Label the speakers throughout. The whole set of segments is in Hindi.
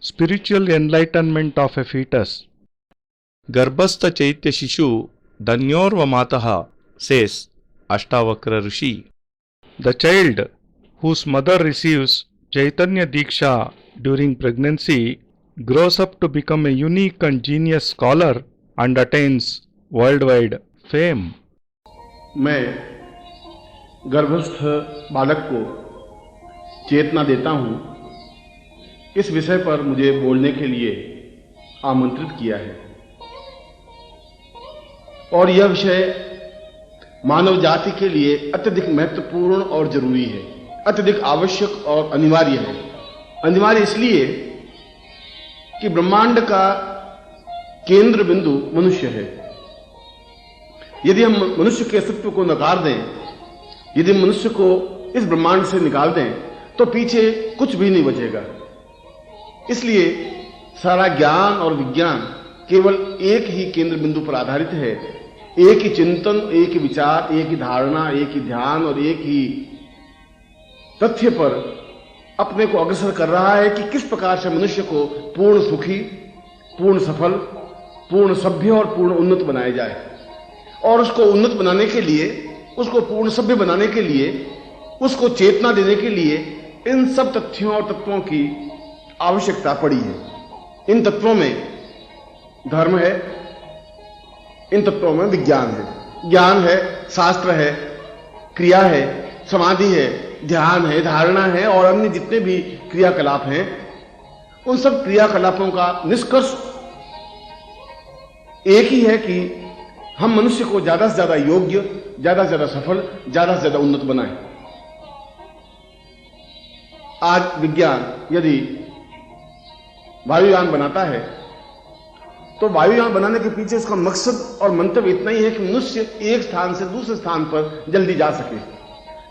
Speaker 1: spiritual enlightenment of a fetus. Garbasth Chaitya Shishu Dhanyorva Mataha, says Ashtavakra Rishi. The child whose mother receives Chaitanya Diksha during pregnancy grows up to become a unique and genius scholar and attains worldwide fame.
Speaker 2: मैं गर्भस्थ बालक को चेतना देता हूँ, इस विषय पर मुझे बोलने के लिए आमंत्रित किया है और यह विषय मानव जाति के लिए अत्यधिक महत्वपूर्ण और जरूरी है, अत्यधिक आवश्यक और अनिवार्य है। अनिवार्य इसलिए कि ब्रह्मांड का केंद्र बिंदु मनुष्य है। यदि हम मनुष्य के अस्तित्व को नकार दें, यदि मनुष्य को इस ब्रह्मांड से निकाल दें, तो पीछे कुछ भी नहीं बचेगा। इसलिए सारा ज्ञान और विज्ञान केवल एक ही केंद्र बिंदु पर आधारित है। एक ही चिंतन, एक ही विचार, एक ही धारणा, एक ही ध्यान और एक ही तथ्य पर अपने को अग्रसर कर रहा है कि किस प्रकार से मनुष्य को पूर्ण सुखी, पूर्ण सफल, पूर्ण सभ्य और पूर्ण उन्नत बनाया जाए। और उसको उन्नत बनाने के लिए, उसको पूर्ण सभ्य बनाने के लिए, उसको चेतना देने के लिए इन सब तथ्यों और तत्वों की आवश्यकता पड़ी है। इन तत्वों में धर्म है, इन तत्वों में विज्ञान है, ज्ञान है, शास्त्र है, क्रिया है, समाधि है, ध्यान है, धारणा है और अन्य जितने भी क्रियाकलाप हैं, उन सब क्रियाकलापों का निष्कर्ष एक ही है कि हम मनुष्य को ज्यादा से ज्यादा योग्य, ज्यादा से ज्यादा सफल, ज्यादा से ज्यादा उन्नत बनाएं। आज विज्ञान यदि वायुयान बनाता है तो वायुयान बनाने के पीछे उसका मकसद और मंतव्य इतना ही है कि मनुष्य एक स्थान से दूसरे स्थान पर जल्दी जा सके।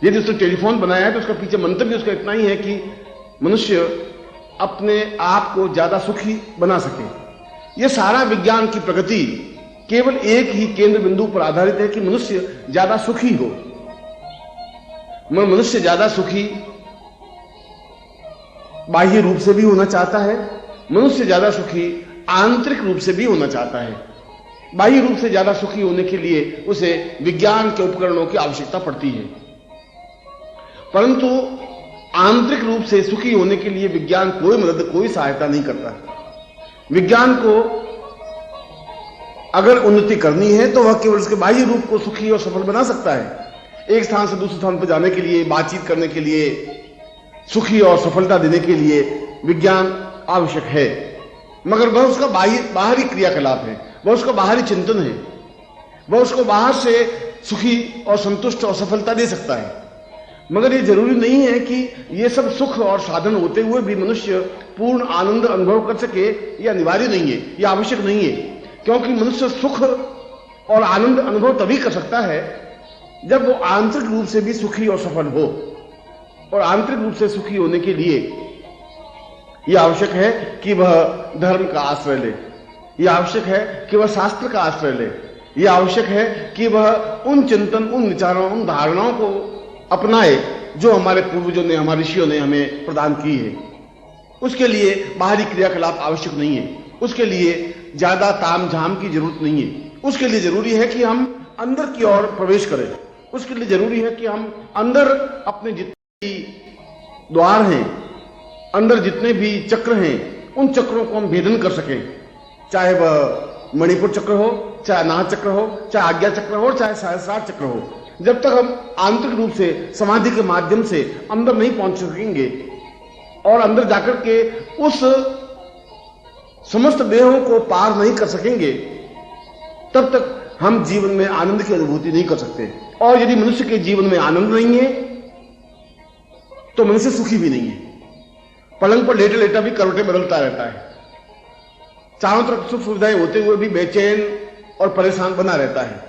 Speaker 2: यदि उसने टेलीफोन बनाया है तो उसका पीछे मंतव्य उसका इतना ही है कि मनुष्य अपने आप को ज्यादा सुखी बना सके। यह सारा विज्ञान की प्रगति केवल एक ही केंद्र बिंदु पर आधारित है कि मनुष्य ज्यादा सुखी हो। मनुष्य ज्यादा सुखी बाह्य रूप से भी होना चाहता है, मनुष्य ज्यादा सुखी आंतरिक रूप से भी होना चाहता है। बाह्य रूप से ज्यादा सुखी होने के लिए उसे विज्ञान के उपकरणों की आवश्यकता पड़ती है, परंतु आंतरिक रूप से सुखी होने के लिए विज्ञान कोई मदद, कोई सहायता नहीं करता। विज्ञान को अगर उन्नति करनी है तो वह केवल उसके बाह्य रूप को सुखी और सफल बना सकता है। एक स्थान से दूसरे स्थान पर जाने के लिए, बातचीत करने के लिए, सुखी और सफलता देने के लिए विज्ञान आवश्यक है, मगर वह उसका बाहरी क्रियाकलाप है, वह उसका बाहरी चिंतन है, वह उसको बाहर से सुखी और संतुष्ट और सफलता दे सकता है। मगर यह जरूरी नहीं है कि यह सब सुख और साधन होते हुए भी मनुष्य पूर्ण आनंद अनुभव कर सके। यह अनिवार्य नहीं है, यह आवश्यक नहीं है, क्योंकि मनुष्य सुख और आनंद अनुभव तभी कर सकता है जब वो आंतरिक रूप से भी सुखी और सफल हो। और आंतरिक रूप से सुखी होने के लिए यह आवश्यक है कि वह धर्म का आश्रय ले, यह आवश्यक है कि वह शास्त्र का आश्रय ले, यह आवश्यक है कि वह उन चिंतन, उन विचारों, उन धारणाओं को अपनाए जो हमारे पूर्वजों ने, हमारे ऋषियों ने हमें प्रदान की है। उसके लिए बाहरी क्रियाकलाप आवश्यक नहीं है, उसके लिए ज्यादा ताम झाम की जरूरत नहीं है। उसके लिए जरूरी है कि हम अंदर की ओर प्रवेश करें। उसके लिए जरूरी है कि हम अंदर अपने जितने भी द्वार हैं, अंदर जितने भी चक्र हैं, उन चक्रों को हम भेदन कर सकें। चाहे वह मणिपुर चक्र हो, चाहे नाह चक्र हो, चाहे आज्ञा चक्र हो, चाहे सहस्रार चक्र हो। जब तक हम आंतरिक रूप से समाधि के माध्यम से अंदर नहीं पहुंच सकेंगे और अंदर जाकर के उस समस्त देहों को पार नहीं कर सकेंगे, तब तक हम जीवन में आनंद की अनुभूति नहीं कर सकते। और यदि मनुष्य के जीवन में आनंद नहीं है तो मनुष्य सुखी भी नहीं है। पलंग पर लेटा लेटा भी करवटे बदलता रहता है, चारों तरफ सुख सुविधाएं होते हुए भी बेचैन और परेशान बना रहता है,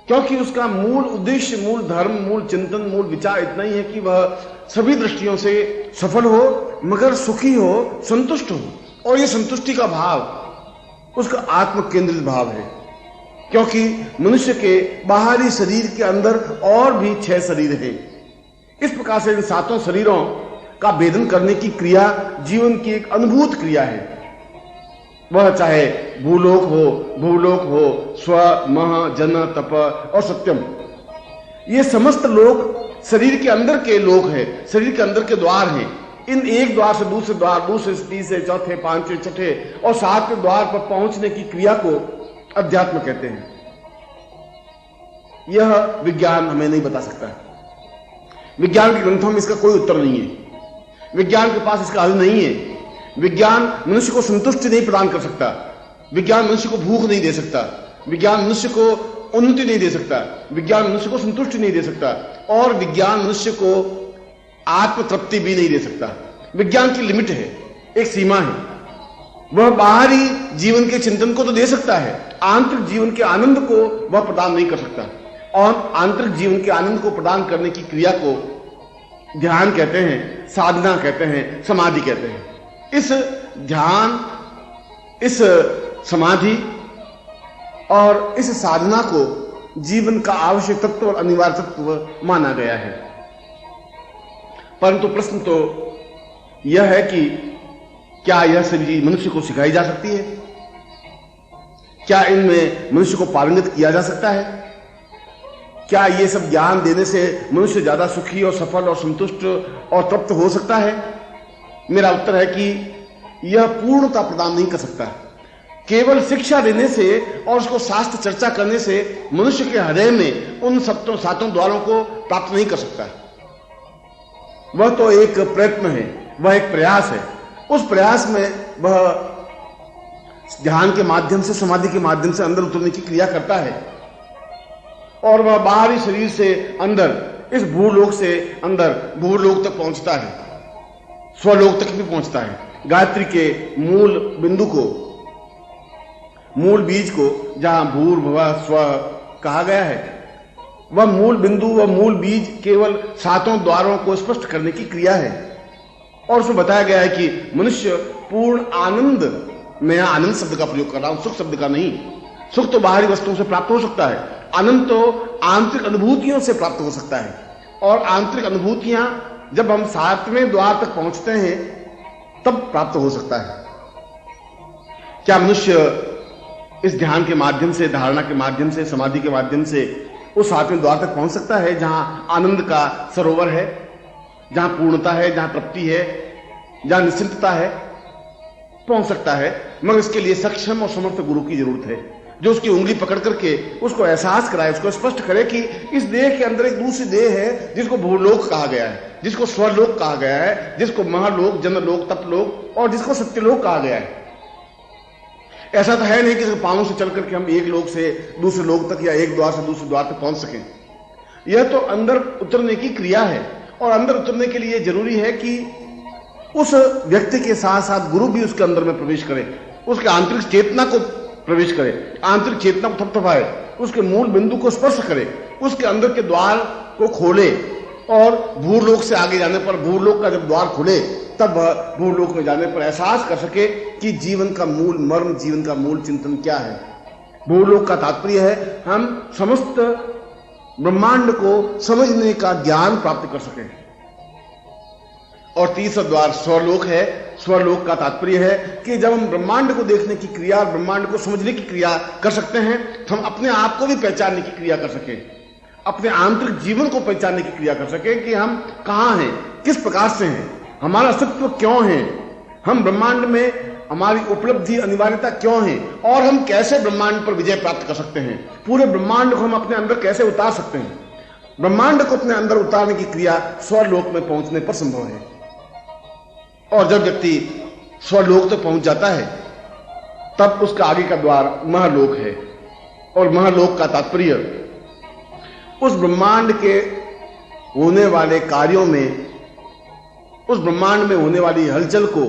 Speaker 2: क्योंकि उसका मूल उद्देश्य, मूल धर्म, मूल चिंतन, मूल विचार इतना ही है कि वह सभी दृष्टियों से सफल हो, मगर सुखी हो, संतुष्ट हो। और यह संतुष्टि का भाव उसका आत्म केंद्रित भाव है, क्योंकि मनुष्य के बाहरी शरीर के अंदर और भी 6 शरीर हैं। इस प्रकार से इन 7 शरीरों का भेदन करने की क्रिया जीवन की एक अनुभूत क्रिया है। वह चाहे भूलोक हो, स्व, मह, जन, तप और सत्यम, ये समस्त लोग शरीर के अंदर के लोग हैं, शरीर के अंदर के द्वार हैं। इन एक द्वार से दूसरे द्वार, दूसरे से तीसरे, चौथे, पांचवें, छठे और सातवें द्वार पर पहुंचने की क्रिया को अध्यात्म कहते हैं। यह विज्ञान हमें नहीं बता सकता है। विज्ञान के ग्रंथों में इसका कोई उत्तर नहीं है। विज्ञान के पास इसका हल नहीं है। विज्ञान मनुष्य को संतुष्टि नहीं प्रदान कर सकता। विज्ञान मनुष्य को भूख नहीं दे सकता। विज्ञान मनुष्य को उन्नति नहीं दे सकता। विज्ञान मनुष्य को संतुष्टि नहीं दे सकता और विज्ञान मनुष्य को आत्म तृप्ति भी नहीं दे सकता। विज्ञान की लिमिट है, एक सीमा है। वह बाहरी जीवन के चिंतन को तो दे सकता है, आंतरिक जीवन के आनंद को वह प्रदान नहीं कर सकता। और आंतरिक जीवन के आनंद को प्रदान करने की क्रिया को ध्यान कहते हैं, साधना कहते हैं, समाधि कहते हैं। इस ध्यान, इस समाधि और इस साधना को जीवन का आवश्यक तत्व और अनिवार्य तत्व माना गया है। परंतु प्रश्न तो यह है कि क्या यह सभी मनुष्य को सिखाई जा सकती है? क्या इनमें मनुष्य को पारंगत किया जा सकता है? क्या ये सब ज्ञान देने से मनुष्य ज्यादा सुखी और सफल और संतुष्ट और तृप्त हो सकता है? मेरा उत्तर है कि यह पूर्णता प्रदान नहीं कर सकता। केवल शिक्षा देने से और उसको शास्त्र चर्चा करने से मनुष्य के हृदय में उन सातों द्वारों को प्राप्त नहीं कर सकता। वह तो एक प्रयत्न है, वह एक प्रयास है। उस प्रयास में वह ध्यान के माध्यम से, समाधि के माध्यम से अंदर उतरने की क्रिया करता है और वह बाहरी शरीर से अंदर, इस भूलोक से अंदर भूलोक तक पहुंचता है, स्वलोक तक भी पहुंचता है। गायत्री के मूल बिंदु को, मूल बीज को, जहां भूर्भुवः स्वः कहा गया है, वह मूल बिंदु, वह मूल बीज केवल सातों द्वारों को स्पष्ट करने की क्रिया है। और उसमें बताया गया है कि मनुष्य पूर्ण आनंद, मैं आनंद शब्द का प्रयोग कर रहा हूं, सुख शब्द का नहीं। सुख तो बाहरी वस्तुओं से प्राप्त हो सकता है, आनंद तो आंतरिक अनुभूतियों से प्राप्त हो सकता है। और आंतरिक अनुभूतियां जब हम सातवें द्वार तक पहुंचते हैं तब प्राप्त हो सकता है। क्या मनुष्य इस ध्यान के माध्यम से, धारणा के माध्यम से, समाधि के माध्यम से उस सातवें द्वार तक पहुंच सकता है जहां आनंद का सरोवर है, जहां पूर्णता है, जहां तृप्ति है, जहां निश्चिंतता है? पहुंच सकता है, मगर इसके लिए सक्षम और समर्थ गुरु की जरूरत है, जो उसकी उंगली पकड़ करके उसको एहसास कराए, उसको स्पष्ट करे कि इस देह के अंदर एक दूसरी देह है जिसको भूलोक कहा गया है, जिसको स्वलोक कहा गया है, जिसको महालोक, जनलोक, तपलोक और जिसको सत्यलोक कहा गया है। ऐसा तो है नहीं कि पांवों से चल करके हम एक लोक से दूसरे लोक तक या एक द्वार से दूसरे द्वार तक पहुंच सकें। यह तो अंदर उतरने की क्रिया है और अंदर उतरने के लिए जरूरी है कि उस व्यक्ति के साथ साथ गुरु भी उसके अंदर में प्रवेश करे, उसके आंतरिक चेतना को प्रवेश करे, आंतरिक चेतना को थपथपाए, उसके मूल बिंदु को स्पर्श करे, उसके अंदर के द्वार को खोले और भूलोक से आगे जाने पर, भूलोक का जब द्वार खुले तब भूलोक में जाने पर एहसास कर सके कि जीवन का मूल मर्म, जीवन का मूल चिंतन क्या है। भूलोक का तात्पर्य है हम समस्त ब्रह्मांड को समझने का ज्ञान प्राप्त कर सके। और तीसरा द्वार स्वलोक है। स्वलोक का तात्पर्य है कि जब हम ब्रह्मांड को देखने की क्रिया, ब्रह्मांड को समझने की क्रिया कर सकते हैं तो हम अपने आप को भी पहचानने की क्रिया कर सके, अपने आंतरिक जीवन को पहचानने की क्रिया कर सके कि हम कहां हैं, किस प्रकार से हैं, हमारा अस्तित्व क्यों है, हम ब्रह्मांड में हमारी उपलब्धि, अनिवार्यता क्यों है और हम कैसे ब्रह्मांड पर विजय प्राप्त कर सकते हैं, पूरे ब्रह्मांड को हम अपने अंदर कैसे उतार सकते हैं। ब्रह्मांड को अपने अंदर उतारने की क्रिया स्वलोक में पहुंचने पर संभव है। और जब व्यक्ति स्वलोक तक पहुंच जाता है तब उसका आगे का द्वार महालोक है। और महालोक का तात्पर्य उस ब्रह्मांड के होने वाले कार्यों में, उस ब्रह्मांड में होने वाली हलचल को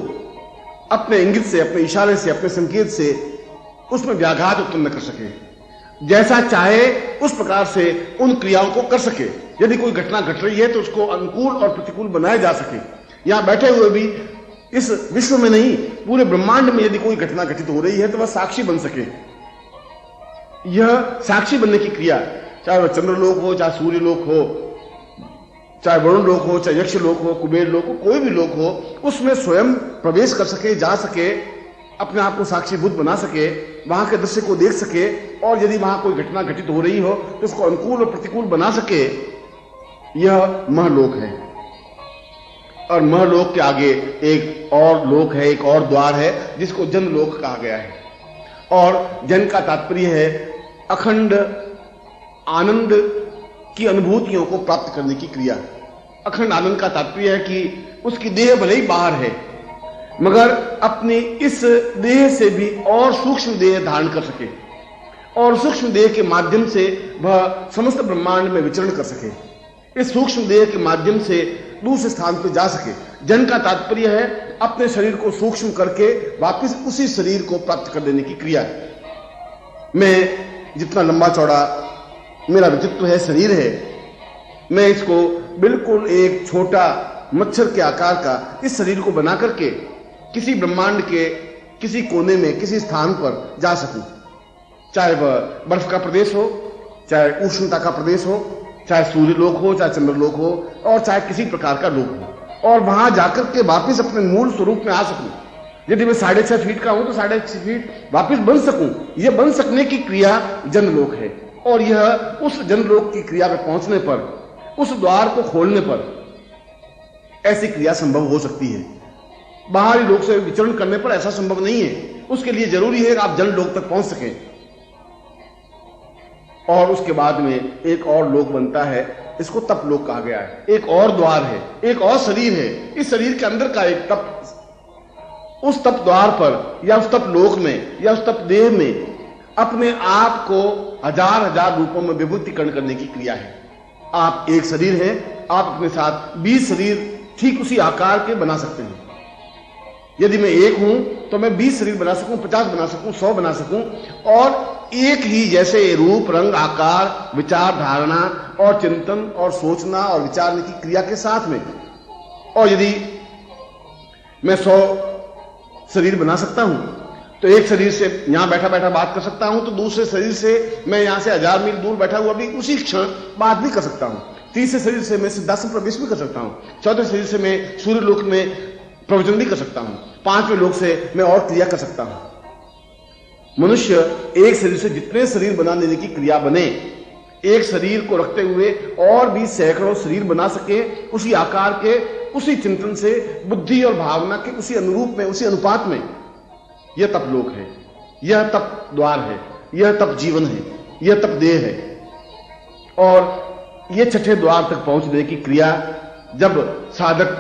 Speaker 2: अपने इंगित से, अपने इशारे से, अपने संकेत से उसमें व्याघात उत्पन्न कर सके, जैसा चाहे उस प्रकार से उन क्रियाओं को कर सके। यदि कोई घटना घट रही है तो उसको अनुकूल और प्रतिकूल बनाया जा सके। यहां बैठे हुए भी इस विश्व में नहीं, पूरे ब्रह्मांड में यदि कोई घटना घटित हो रही है तो वह साक्षी बन सके। यह साक्षी बनने की क्रिया, चाहे वह चंद्रलोक हो, चाहे सूर्यलोक हो, चाहे वरुण लोक हो, चाहे यक्ष लोक हो, कुबेर लोक हो, कोई भी लोक हो, उसमें स्वयं प्रवेश कर सके, जा सके, अपने आप को साक्षीभूत बना सके, वहां के दृश्य को देख सके, और यदि वहां कोई घटना घटित हो रही हो तो उसको अनुकूल और प्रतिकूल बना सके, यह महलोक है। और महलोक के आगे एक और लोक है, एक और द्वार है, जिसको जनलोक कहा गया है। और जन का तात्पर्य है अखंड आनंद की अनुभूतियों को प्राप्त करने की क्रिया। अखंड आनंद का तात्पर्य है कि उसकी देह भले ही बाहर है, मगर अपनी इस देह से भी और सूक्ष्म देह धारण कर सके, और सूक्ष्म देह के माध्यम से वह समस्त ब्रह्मांड में विचरण कर सके, इस सूक्ष्म देह के माध्यम से दूसरे स्थान पर जा सके। जन का तात्पर्य है अपने शरीर को सूक्ष्म करके वापस उसी शरीर को प्राप्त कर देने की क्रिया। मैं जितना लंबा चौड़ा मेरा व्यक्तित्व है, शरीर है, मैं इसको बिल्कुल एक छोटा मच्छर के आकार का इस शरीर को बना करके किसी ब्रह्मांड के किसी कोने में, किसी स्थान पर जा सकूं, चाहे वह बर्फ का प्रदेश हो, चाहे उष्णता का प्रदेश हो, चाहे सूर्य लोक हो, चाहे चंद्रलोक हो, और चाहे किसी प्रकार का लोक हो, और वहां जाकर के वापस अपने मूल स्वरूप में आ सकूं। यदि मैं 6.5 फीट का हूं तो 6.5 फीट वापस बन सकूं। यह बन सकने की क्रिया जनलोक है। और यह उस जनलोक की क्रिया में पहुंचने पर, उस द्वार को खोलने पर ऐसी क्रिया संभव हो सकती है। बाहरी लोक से विचरण करने पर ऐसा संभव नहीं है। उसके लिए जरूरी है कि आप जनलोक तक पहुंच सकें। और उसके बाद में एक और लोक बनता है, इसको तप लोक कहा गया है। एक और द्वार है, एक और शरीर है। इस शरीर के अंदर का एक तप, उस तप द्वार पर या उस तप लोक में या उस तप देह में अपने आप को हजार हजार रूपों में विभूतिकरण करने की क्रिया है। आप एक शरीर है, आप अपने साथ 20 शरीर ठीक उसी आकार के बना सकते हैं। यदि मैं एक हूं तो मैं 20 शरीर बना सकूं, 50 बना सकूं, 100 बना सकूं, और एक ही जैसे रूप, रंग, आकार, विचार, धारणा और चिंतन और सोचना और विचारने की क्रिया के साथ में। और यदि मैं 100 शरीर बना सकता हूं तो एक शरीर से यहां बैठा बैठा बात कर सकता हूं, तो दूसरे शरीर से मैं यहां से 1000 मील दूर बैठा हुआ भी उसी क्षण बात भी कर सकता हूं। तीसरे शरीर से मैं सिद्धासन प्रवेश भी कर सकता हूं। चौथे शरीर से मैं सूर्य लोक में प्रवचन भी कर सकता हूं। 5वें लोक से मैं और क्रिया कर सकता हूं। मनुष्य एक शरीर से जितने शरीर बना लेने की क्रिया बने, एक शरीर को रखते हुए और भी सैकड़ों शरीर बना सके, उसी आकार के, उसी चिंतन से, बुद्धि और भावना के उसी अनुरूप में, उसी अनुपात में, यह तप लोक है, यह तप द्वार है, यह तप जीवन है, यह तप देह है। और यह छठे द्वार तक पहुंचने की क्रिया जब साधक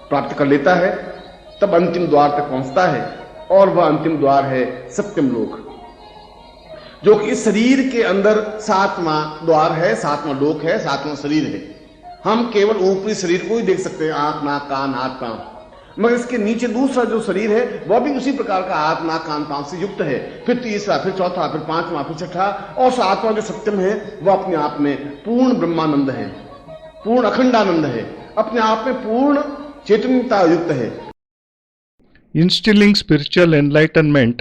Speaker 2: प्राप्त कर लेता है तब अंतिम द्वार तक पहुंचता है, और वह अंतिम द्वार है सत्यम लोक, जो कि इस शरीर के अंदर 7वां द्वार है, 7वां लोक है, 7वां शरीर है। हम केवल ऊपरी शरीर को ही देख सकते हैं, आंख, नाक, कान, हाथ, पांव, मगर इसके नीचे दूसरा जो शरीर है वह भी उसी प्रकार का हाथ, नाक, कान, पांव से युक्त है। फिर तीसरा, फिर चौथा, फिर 5वां, फिर 6ठा और 7वां जो सत्यम है वह अपने आप में पूर्ण ब्रह्मानंद है, पूर्ण अखंडानंद है, अपने आप में पूर्ण चैतन्यता युक्त है।
Speaker 1: Instilling spiritual enlightenment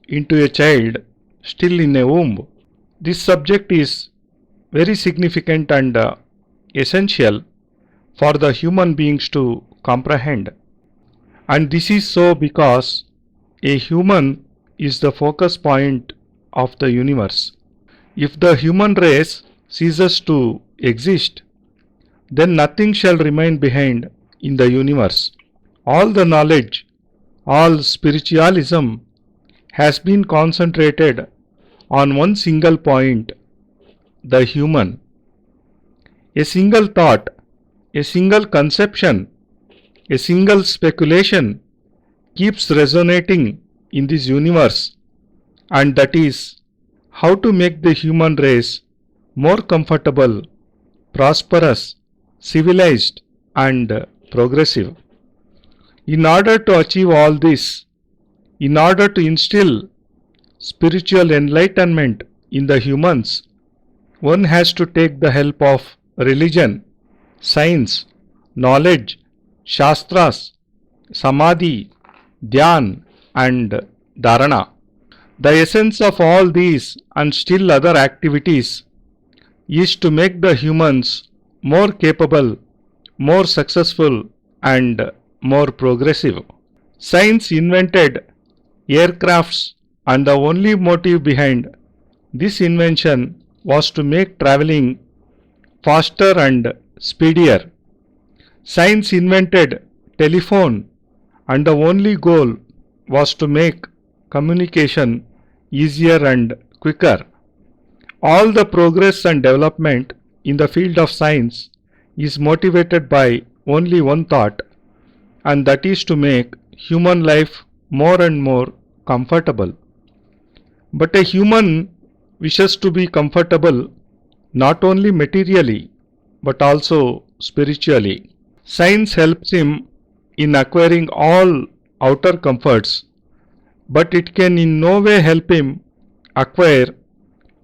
Speaker 1: into a child still in a womb. This subject is very significant and essential for the human beings to comprehend. And this is so because a human is the focus point of the universe. If the human race ceases to exist, then nothing shall remain behind in the universe. All the knowledge, all spiritualism has been concentrated on one single point, the human. A single thought, a single conception, a single speculation keeps resonating in this universe, and that is how to make the human race more comfortable, prosperous, civilized and progressive. In order to achieve all this, in order to instill spiritual enlightenment in the humans, one has to take the help of religion, science, knowledge, shastras, samadhi, dhyan and dharana. The essence of all these and still other activities is to make the humans more capable more successful and more progressive. Science invented aircrafts, and the only motive behind this invention was to make traveling faster and speedier. Science invented telephone, and the only goal was to make communication easier and quicker. All the progress and development in the field of science is motivated by only one thought, and that is to make human life more and more comfortable. But a human wishes to be comfortable not only materially but also spiritually. Science helps him in acquiring all outer comforts, but it can in no way help him acquire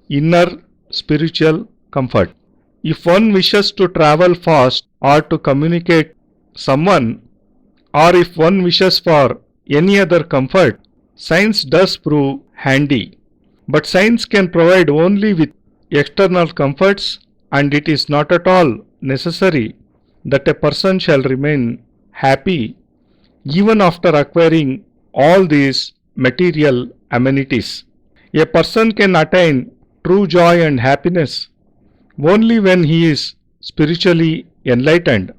Speaker 1: inner spiritual comfort. If one wishes to travel fast or to communicate someone, or if one wishes for any other comfort, science does prove handy. But science can provide only with external comforts, and it is not at all necessary that a person shall remain happy even after acquiring all these material amenities. A person can attain true joy and happiness only when he is spiritually enlightened,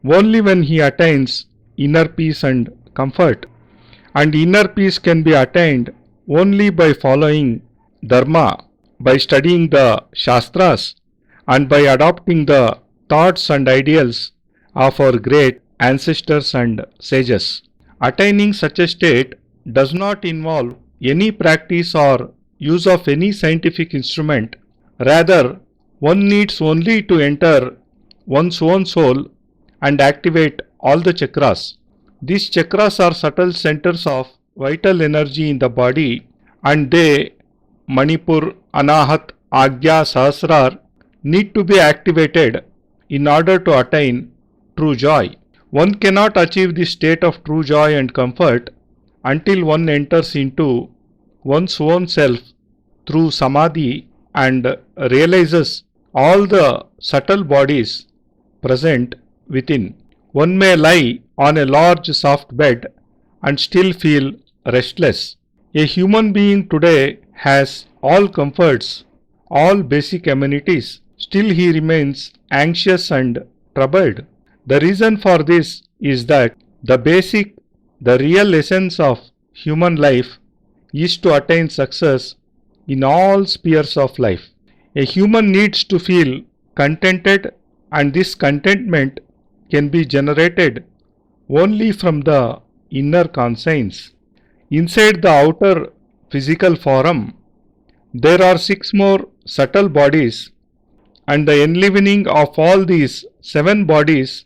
Speaker 1: only when he attains inner peace and comfort. And inner peace can be attained only by following dharma, by studying the shastras, and by adopting the thoughts and ideals of our great ancestors and sages. Attaining such a state does not involve any practice or use of any scientific instrument. Rather, one needs only to enter one's own soul and activate all the chakras. These chakras are subtle centers of vital energy in the body, and they, Manipur, Anahat, Agya, Sahasrar, need to be activated in order to attain true joy. One cannot achieve this state of true joy and comfort until one enters into one's own self through samadhi and realizes all the subtle bodies present within. One may lie on a large soft bed and still feel restless. A human being today has all comforts, all basic amenities. Still he remains anxious and troubled. The reason for this is that the real essence of human life is to attain success in all spheres of life. A human needs to feel contented, and this contentment can be generated only from the inner conscience. Inside the outer physical form, there are 6 more subtle bodies, and the enlivening of all these 7 bodies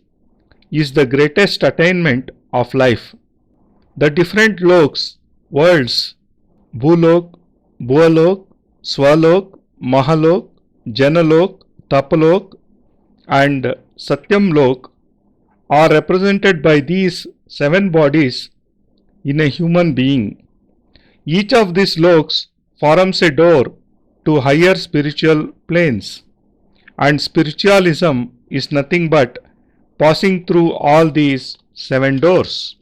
Speaker 1: is the greatest attainment of life. The different loks, worlds, Bhulok, Bhualok, Swalok, Mahalok, Janalok, Tapalok, and Satyam Lok are represented by these 7 bodies in a human being. Each of these loks forms a door to higher spiritual planes, and spiritualism is nothing but passing through all these 7 doors.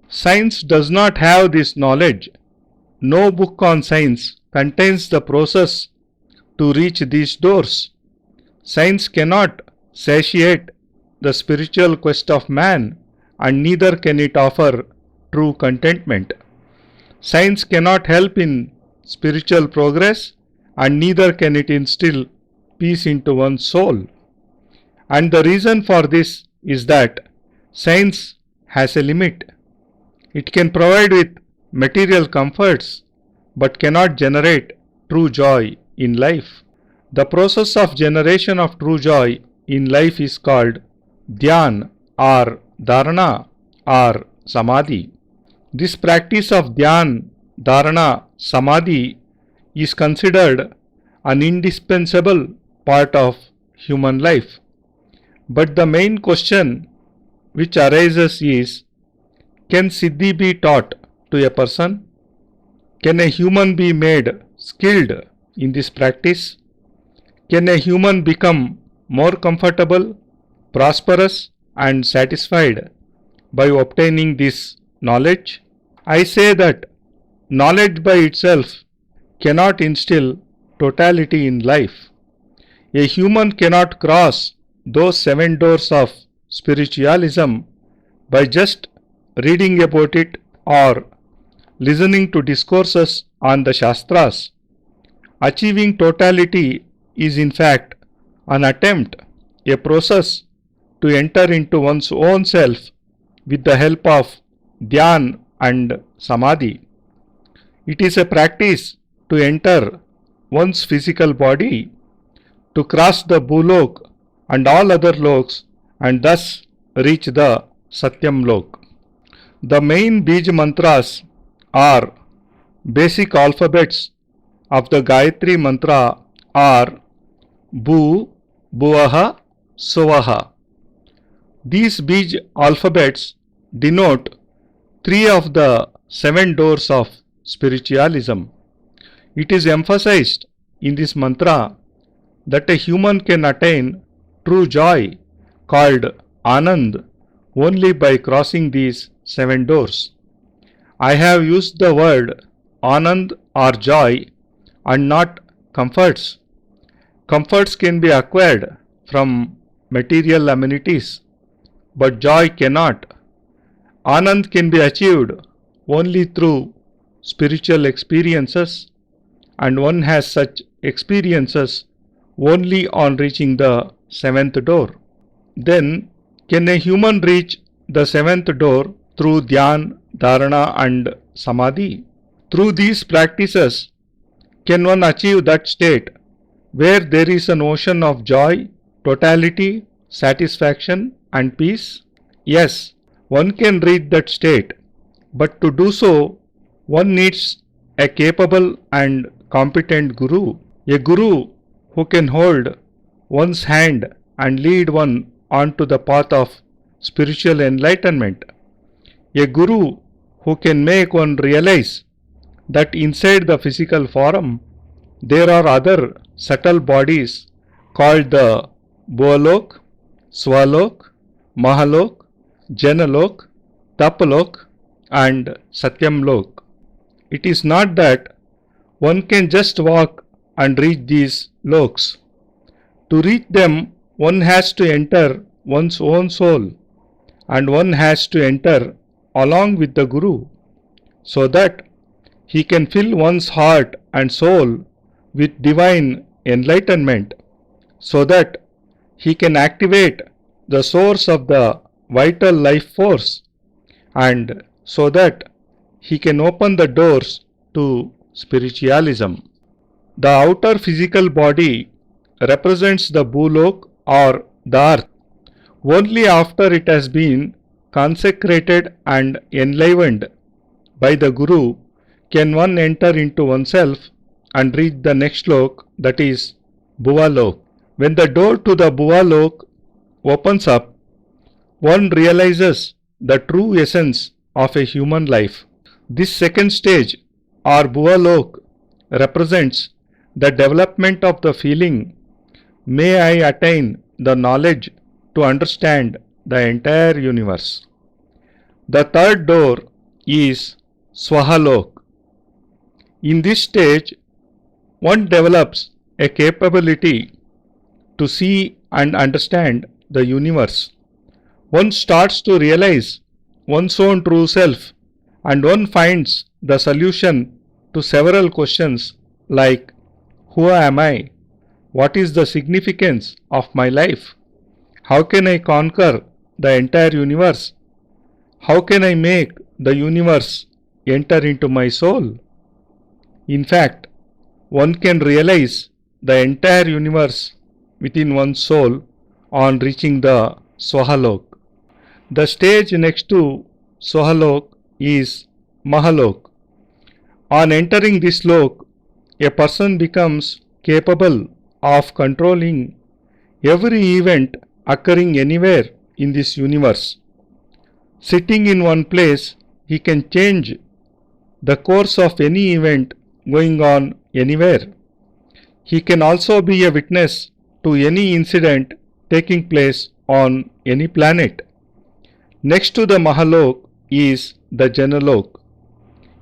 Speaker 1: Science does not have this knowledge. No book on science contains the process to reach these doors. Science cannot satiate the spiritual quest of man, and neither can it offer true contentment. Science cannot help in spiritual progress, and neither can it instill peace into one's soul. And the reason for this is that science has a limit. It can provide with material comforts but cannot generate true joy in life. The process of generation of true joy in life is called dhyan or dharana or samadhi. This practice of dhyan, dharana, samadhi is considered an indispensable part of human life. But the main question which arises is, can siddhi be taught to a person? Can a human be made skilled in this practice? Can a human become more comfortable, prosperous, and satisfied by obtaining this knowledge? I say that knowledge by itself cannot instill totality in life. A human cannot cross those 7 doors of spiritualism by just reading about it or listening to discourses on the Shastras. Achieving totality is in fact an attempt, a process to enter into one's own self with the help of Dhyan and Samadhi. It is a practice to enter one's physical body, to cross the Bhulok and all other loks and thus reach the Satyam Lok. The main Bij mantras are basic alphabets of the Gayatri mantra are Bu, Buvaha, Suvaha. These Bij alphabets denote 3 of the 7 doors of spiritualism. It is emphasized in this mantra that a human can attain true joy called Anand only by crossing these 7 doors. I have used the word Anand or joy and not comforts. Comforts can be acquired from material amenities, but joy cannot. Anand can be achieved only through spiritual experiences, and one has such experiences only on reaching the 7th door. Then, can a human reach the 7th door through Dhyan, Dharana and Samadhi? Through these practices, can one achieve that state where there is an ocean of joy, totality, satisfaction and peace? Yes, one can reach that state, but to do so, one needs a capable and competent guru, a guru who can hold one's hand and lead one onto the path of spiritual enlightenment, a guru who can make one realize that inside the physical form there are other subtle bodies called the Bhuvalok, Swalok, Mahalok, Janalok, Tapalok and Satyam Lok. It is not that one can just walk and reach these loks. To reach them, one has to enter one's own soul, and one has to enter along with the Guru, so that he can fill one's heart and soul with divine enlightenment, so that he can activate the source of the vital life force, and so that he can open the doors to spiritualism. The outer physical body represents the Bhulok or the earth. Only after it has been consecrated and enlivened by the Guru can one enter into oneself and reach the next lok, that is Bhuvalok. When the door to the Bhuvalok opens up, one realizes the true essence of a human life. This second stage or Bhuvalok represents the development of the feeling, may I attain the knowledge to understand the entire universe. The third door is Swahalok. In this stage, one develops a capability to see and understand the universe. One starts to realize one's own true self, and one finds the solution to several questions like, who am I? What is the significance of my life? How can I conquer the entire universe? How can I make the universe enter into my soul? In fact, one can realize the entire universe within one's soul on reaching the Swahalok. The stage next to Swahalok is Mahalok. On entering this lok, a person becomes capable of controlling every event occurring anywhere in this universe. Sitting in one place, he can change the course of any event going on anywhere. He can also be a witness to any incident taking place on any planet. Next to the Mahalok is the Janalok.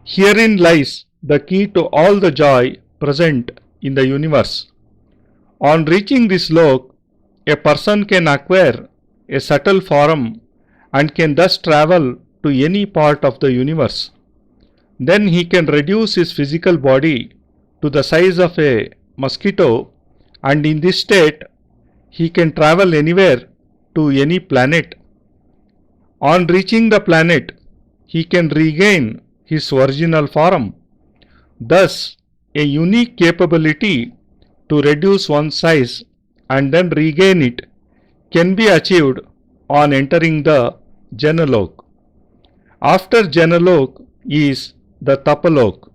Speaker 1: Herein lies the key to all the joy present in the universe. On reaching this lok, a person can acquire a subtle form and can thus travel to any part of the universe. Then he can reduce his physical body to the size of a mosquito, and in this state he can travel anywhere to any planet. On reaching the planet, he can regain his original form. Thus, a unique capability to reduce one's size and then regain it can be achieved on entering the Janalok. After Janalok is the Tapalok.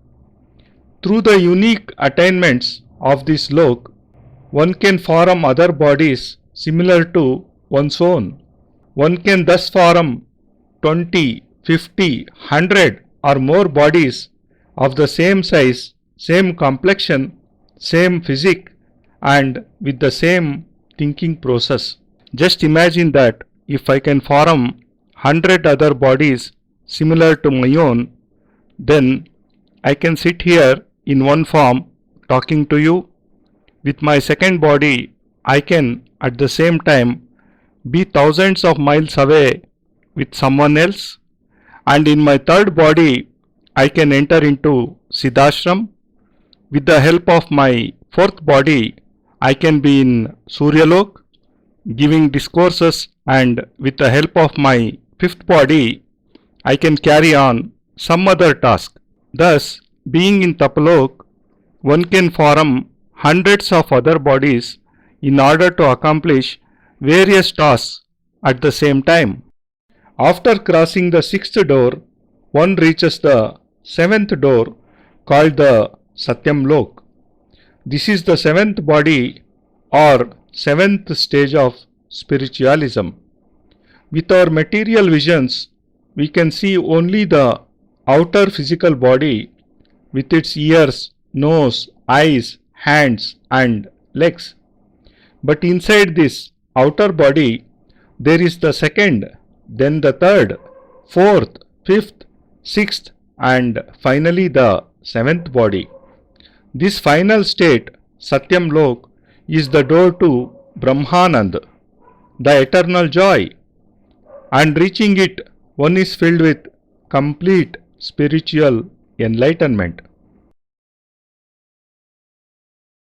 Speaker 1: Through the unique attainments of this lok, one can form other bodies similar to one's own. One can thus form 20, 50, 100 or more bodies of the same size, same complexion, same physique, and with the same thinking process. Just imagine that if I can form 100 other bodies similar to my own, then I can sit here in one form talking to you. With my second body, I can at the same time be thousands of miles away with someone else, and in my third body, I can enter into Siddhashram. With the help of my fourth body, I can be in Suryalok giving discourses, and with the help of my fifth body, I can carry on some other task. Thus, being in Tapalok, one can form hundreds of other bodies in order to accomplish various tasks at the same time. After crossing the sixth door, one reaches the seventh door called the Satyam Lok. This is the seventh body or seventh stage of spiritualism. With our material visions, we can see only the outer physical body with its ears, nose, eyes, hands and legs. But inside this outer body, there is the second, then the third, fourth, fifth, sixth and finally the seventh body. This final state, Satyam Lok, is the door to Brahmanand, the eternal joy, and reaching it, one is filled with complete spiritual enlightenment.